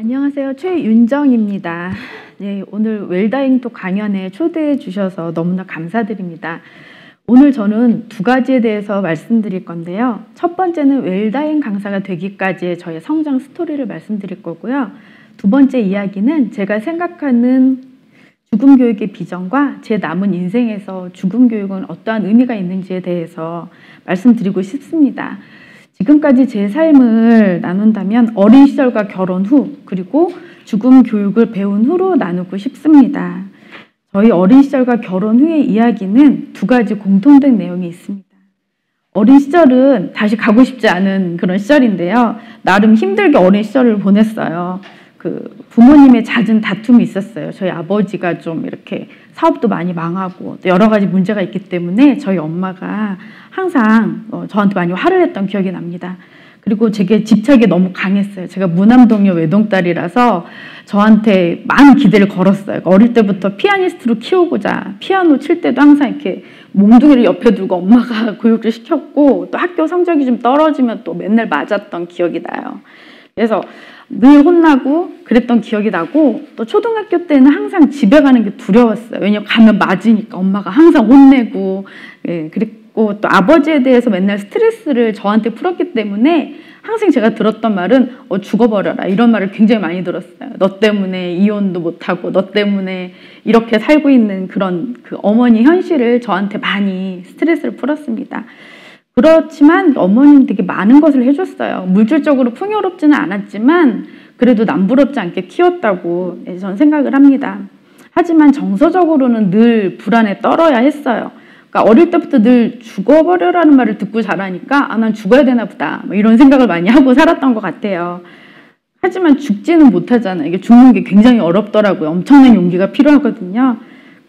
안녕하세요. 최윤정입니다. 네, 오늘 웰다잉톡 강연에 초대해 주셔서 너무나 감사드립니다. 오늘 저는 두 가지에 대해서 말씀드릴 건데요. 첫 번째는 웰다잉 강사가 되기까지의 저의 성장 스토리를 말씀드릴 거고요. 두 번째 이야기는 제가 생각하는 죽음 교육의 비전과 제 남은 인생에서 죽음 교육은 어떠한 의미가 있는지에 대해서 말씀드리고 싶습니다. 지금까지 제 삶을 나눈다면 어린 시절과 결혼 후 그리고 죽음 교육을 배운 후로 나누고 싶습니다. 저희 어린 시절과 결혼 후의 이야기는 두 가지 공통된 내용이 있습니다. 어린 시절은 다시 가고 싶지 않은 그런 시절인데요. 나름 힘들게 어린 시절을 보냈어요. 부모님의 잦은 다툼이 있었어요. 저희 아버지가 좀 이렇게 사업도 많이 망하고 또 여러 가지 문제가 있기 때문에 저희 엄마가 항상 저한테 많이 화를 냈던 기억이 납니다. 그리고 제게 집착이 너무 강했어요. 제가 무남동녀 외동딸이라서 저한테 많은 기대를 걸었어요. 어릴 때부터 피아니스트로 키우고자 피아노 칠 때도 항상 이렇게 몽둥이를 옆에 두고 엄마가 교육을 시켰고 또 학교 성적이 좀 떨어지면 또 맨날 맞았던 기억이 나요. 그래서 늘 혼나고 그랬던 기억이 나고 또 초등학교 때는 항상 집에 가는 게 두려웠어요. 왜냐면 가면 맞으니까 엄마가 항상 혼내고 그리고 또 아버지에 대해서 맨날 스트레스를 저한테 풀었기 때문에 항상 제가 들었던 말은 죽어버려라 이런 말을 굉장히 많이 들었어요. 너 때문에 이혼도 못하고 너 때문에 이렇게 살고 있는 그런 그 어머니 현실을 저한테 많이 스트레스를 풀었습니다. 그렇지만 어머니는 되게 많은 것을 해줬어요. 물질적으로 풍요롭지는 않았지만 그래도 남부럽지 않게 키웠다고 저는 생각을 합니다. 하지만 정서적으로는 늘 불안에 떨어야 했어요. 그러니까 어릴 때부터 늘 죽어버려라는 말을 듣고 자라니까 난 죽어야 되나 보다 이런 생각을 많이 하고 살았던 것 같아요. 하지만 죽지는 못하잖아요. 이게 죽는 게 굉장히 어렵더라고요. 엄청난 용기가 필요하거든요.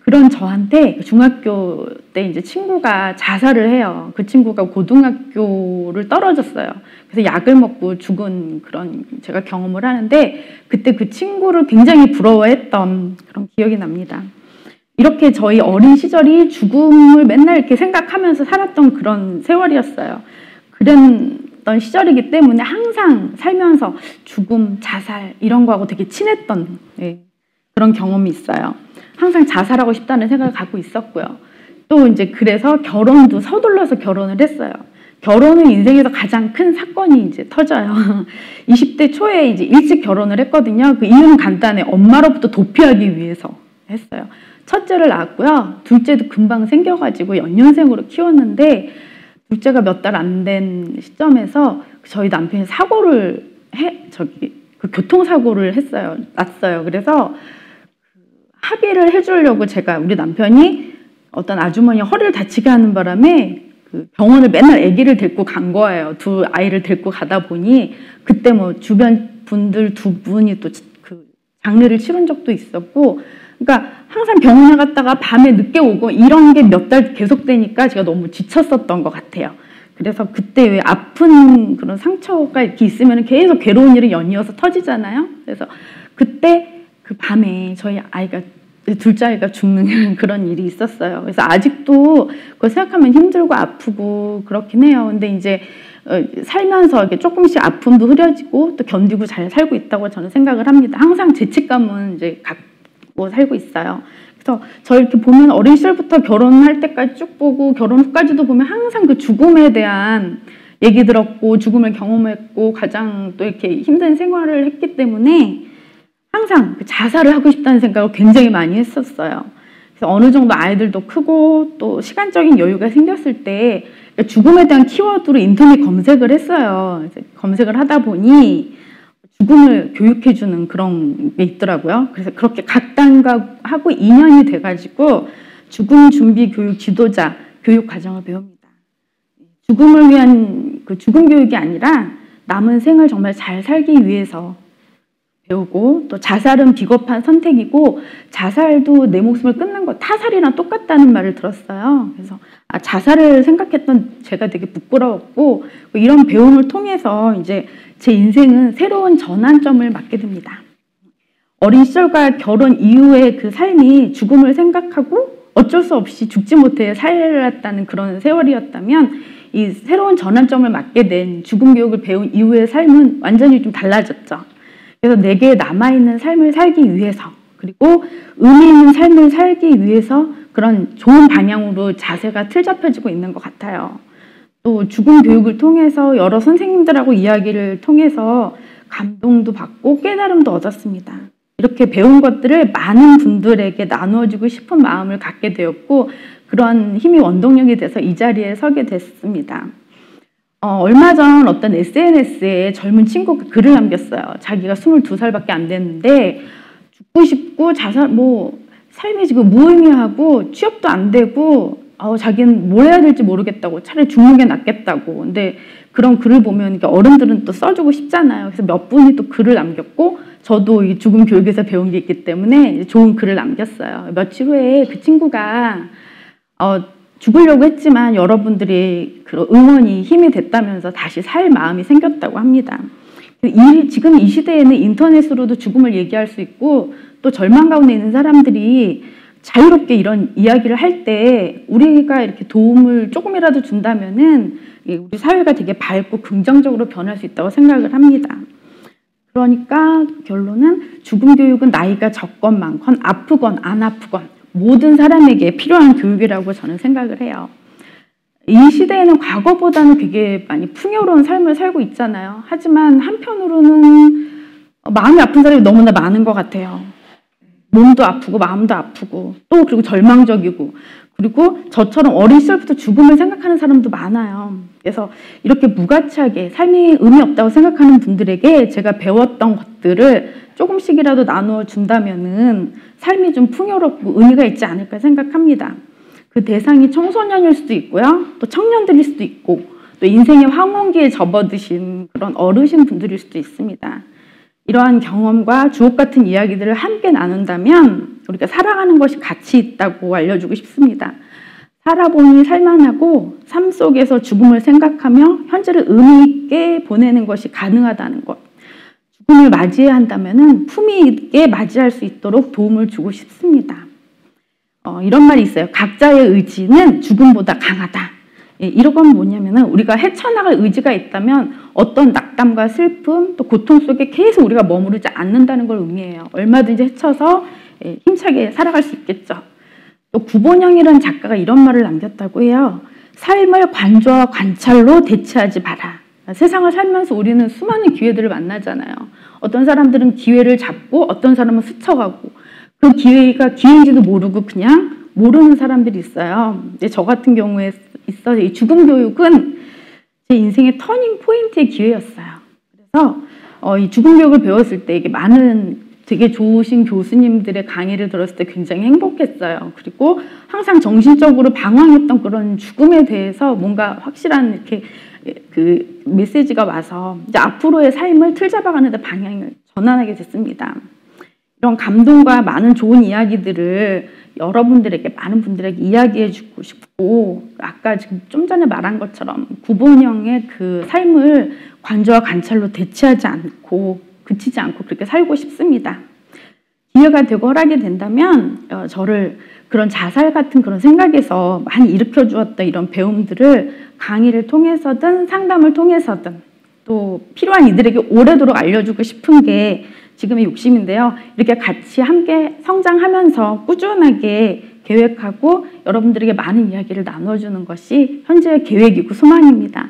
그런 저한테 중학교 때 이제 친구가 자살을 해요. 그 친구가 고등학교를 떨어졌어요. 그래서 약을 먹고 죽은 그런 제가 경험을 하는데 그때 그 친구를 굉장히 부러워했던 그런 기억이 납니다. 이렇게 저희 어린 시절이 죽음을 맨날 이렇게 생각하면서 살았던 그런 세월이었어요. 그랬던 시절이기 때문에 항상 살면서 죽음, 자살 이런 거하고 되게 친했던 그런 경험이 있어요. 항상 자살하고 싶다는 생각을 갖고 있었고요. 또 이제 그래서 결혼도 서둘러서 결혼을 했어요. 결혼은 인생에서 가장 큰 사건이 이제 터져요. 20대 초에 이제 일찍 결혼을 했거든요. 그 이유는 간단해. 엄마로부터 도피하기 위해서 했어요. 첫째를 낳았고요. 둘째도 금방 생겨가지고 연년생으로 키웠는데 둘째가 몇 달 안 된 시점에서 저희 남편이 사고를 교통사고를 났어요. 그래서 합의를 해주려고 제가 우리 남편이 어떤 아주머니 허리를 다치게 하는 바람에 그 병원을 맨날 아기를 데리고 간 거예요. 두 아이를 데리고 가다 보니 그때 뭐 주변 분들 두 분이 또 그 장례를 치른 적도 있었고 그러니까 항상 병원에 갔다가 밤에 늦게 오고 이런 게 몇 달 계속되니까 제가 너무 지쳤었던 것 같아요. 그래서 그때 왜 아픈 그런 상처가 이렇게 있으면 계속 괴로운 일이 연이어서 터지잖아요. 그래서 그때 그 밤에 저희 둘째 아이가 죽는 그런 일이 있었어요. 그래서 아직도 그걸 생각하면 힘들고 아프고 그렇긴 해요. 근데 이제 살면서 이렇게 조금씩 아픔도 흐려지고 또 견디고 잘 살고 있다고 저는 생각을 합니다. 항상 죄책감은 이제 갖고 살고 있어요. 그래서 저 이렇게 보면 어린 시절부터 결혼할 때까지 쭉 보고 결혼 후까지도 보면 항상 그 죽음에 대한 얘기 들었고 죽음을 경험했고 가장 또 이렇게 힘든 생활을 했기 때문에 항상 자살을 하고 싶다는 생각을 굉장히 많이 했었어요. 그래서 어느 정도 아이들도 크고 또 시간적인 여유가 생겼을 때 죽음에 대한 키워드로 인터넷 검색을 했어요. 검색을 하다 보니 죽음을 교육해주는 그런 게 있더라고요. 그래서 그렇게 각 단과하고 2년이 돼가지고 죽음 준비 교육 지도자 교육 과정을 배웁니다. 죽음을 위한 그 죽음 교육이 아니라 남은 생을 정말 잘 살기 위해서 배우고 또 자살은 비겁한 선택이고 자살도 내 목숨을 끊는 것 타살이랑 똑같다는 말을 들었어요. 그래서 자살을 생각했던 제가 되게 부끄러웠고 이런 배움을 통해서 이제 제 인생은 새로운 전환점을 맞게 됩니다. 어린 시절과 결혼 이후의 그 삶이 죽음을 생각하고 어쩔 수 없이 죽지 못해 살았다는 그런 세월이었다면 이 새로운 전환점을 맞게 된 죽음 교육을 배운 이후의 삶은 완전히 좀 달라졌죠. 그래서 내게 남아있는 삶을 살기 위해서, 그리고 의미 있는 삶을 살기 위해서 그런 좋은 방향으로 자세가 틀잡혀지고 있는 것 같아요. 또 죽음 교육을 통해서 여러 선생님들하고 이야기를 통해서 감동도 받고 깨달음도 얻었습니다. 이렇게 배운 것들을 많은 분들에게 나누어주고 싶은 마음을 갖게 되었고, 그런 힘이 원동력이 돼서 이 자리에 서게 됐습니다. 얼마 전 어떤 SNS에 젊은 친구가 글을 남겼어요. 자기가 22살밖에 안 됐는데 죽고 싶고 삶이 지금 무의미하고 취업도 안 되고 자기는 뭘 해야 될지 모르겠다고, 차라리 죽는 게 낫겠다고. 근데 그런 글을 보면 어른들은 또 써주고 싶잖아요. 그래서 몇 분이 또 글을 남겼고, 저도 이 죽음 교육에서 배운 게 있기 때문에 좋은 글을 남겼어요. 며칠 후에 그 친구가 죽으려고 했지만 여러분들이 그 응원이 힘이 됐다면서 다시 살 마음이 생겼다고 합니다. 지금 이 시대에는 인터넷으로도 죽음을 얘기할 수 있고, 또 절망 가운데 있는 사람들이 자유롭게 이런 이야기를 할 때 우리가 이렇게 도움을 조금이라도 준다면은 우리 사회가 되게 밝고 긍정적으로 변할 수 있다고 생각을 합니다. 그러니까 결론은 죽음 교육은 나이가 적건 많건 아프건 안 아프건 모든 사람에게 필요한 교육이라고 저는 생각을 해요. 이 시대에는 과거보다는 되게 많이 풍요로운 삶을 살고 있잖아요. 하지만 한편으로는 마음이 아픈 사람이 너무나 많은 것 같아요. 몸도 아프고 마음도 아프고 또 그리고 절망적이고, 그리고 저처럼 어린 시절부터 죽음을 생각하는 사람도 많아요. 그래서 이렇게 무가치하게 삶이 의미 없다고 생각하는 분들에게 제가 배웠던 것들을 조금씩이라도 나누어 준다면은 삶이 좀 풍요롭고 의미가 있지 않을까 생각합니다. 그 대상이 청소년일 수도 있고요, 또 청년들일 수도 있고, 또 인생의 황혼기에 접어드신 그런 어르신 분들일 수도 있습니다. 이러한 경험과 주옥 같은 이야기들을 함께 나눈다면 우리가 살아가는 것이 가치 있다고 알려주고 싶습니다. 살아보니 살만하고 삶 속에서 죽음을 생각하며 현재를 의미 있게 보내는 것이 가능하다는 것. 죽음을 맞이해야 한다면 품위 있게 맞이할 수 있도록 도움을 주고 싶습니다. 이런 말이 있어요. 각자의 의지는 죽음보다 강하다. 이런 건 뭐냐면은 우리가 헤쳐나갈 의지가 있다면 어떤 낙담과 슬픔, 또 고통 속에 계속 우리가 머무르지 않는다는 걸 의미해요. 얼마든지 헤쳐서 힘차게 살아갈 수 있겠죠. 또 구본영이라는 작가가 이런 말을 남겼다고 해요. 삶을 관조와 관찰로 대체하지 마라. 세상을 살면서 우리는 수많은 기회들을 만나잖아요. 어떤 사람들은 기회를 잡고 어떤 사람은 스쳐가고, 그 기회가 기회인지도 모르고 그냥 모르는 사람들이 있어요. 근데 저 같은 경우에 있어서 이 죽음 교육은 제 인생의 터닝 포인트의 기회였어요. 그래서 이 죽음 교육을 배웠을 때 이게 많은 되게 좋으신 교수님들의 강의를 들었을 때 굉장히 행복했어요. 그리고 항상 정신적으로 방황했던 그런 죽음에 대해서 뭔가 확실한 이렇게 그 메시지가 와서 이제 앞으로의 삶을 틀 잡아가는 데 방향을 전환하게 됐습니다. 이런 감동과 많은 좋은 이야기들을 여러분들에게, 많은 분들에게 이야기해주고 싶고, 아까 지금 좀 전에 말한 것처럼 구본영의 그 삶을 관조와 관찰로 대체하지 않고 그치지 않고 그렇게 살고 싶습니다. 기회가 되고 허락이 된다면 저를 그런 자살 같은 그런 생각에서 많이 일으켜 주었던 이런 배움들을 강의를 통해서든 상담을 통해서든 또 필요한 이들에게 오래도록 알려주고 싶은 게 지금의 욕심인데요. 이렇게 같이 함께 성장하면서 꾸준하게 계획하고 여러분들에게 많은 이야기를 나눠주는 것이 현재의 계획이고 소망입니다.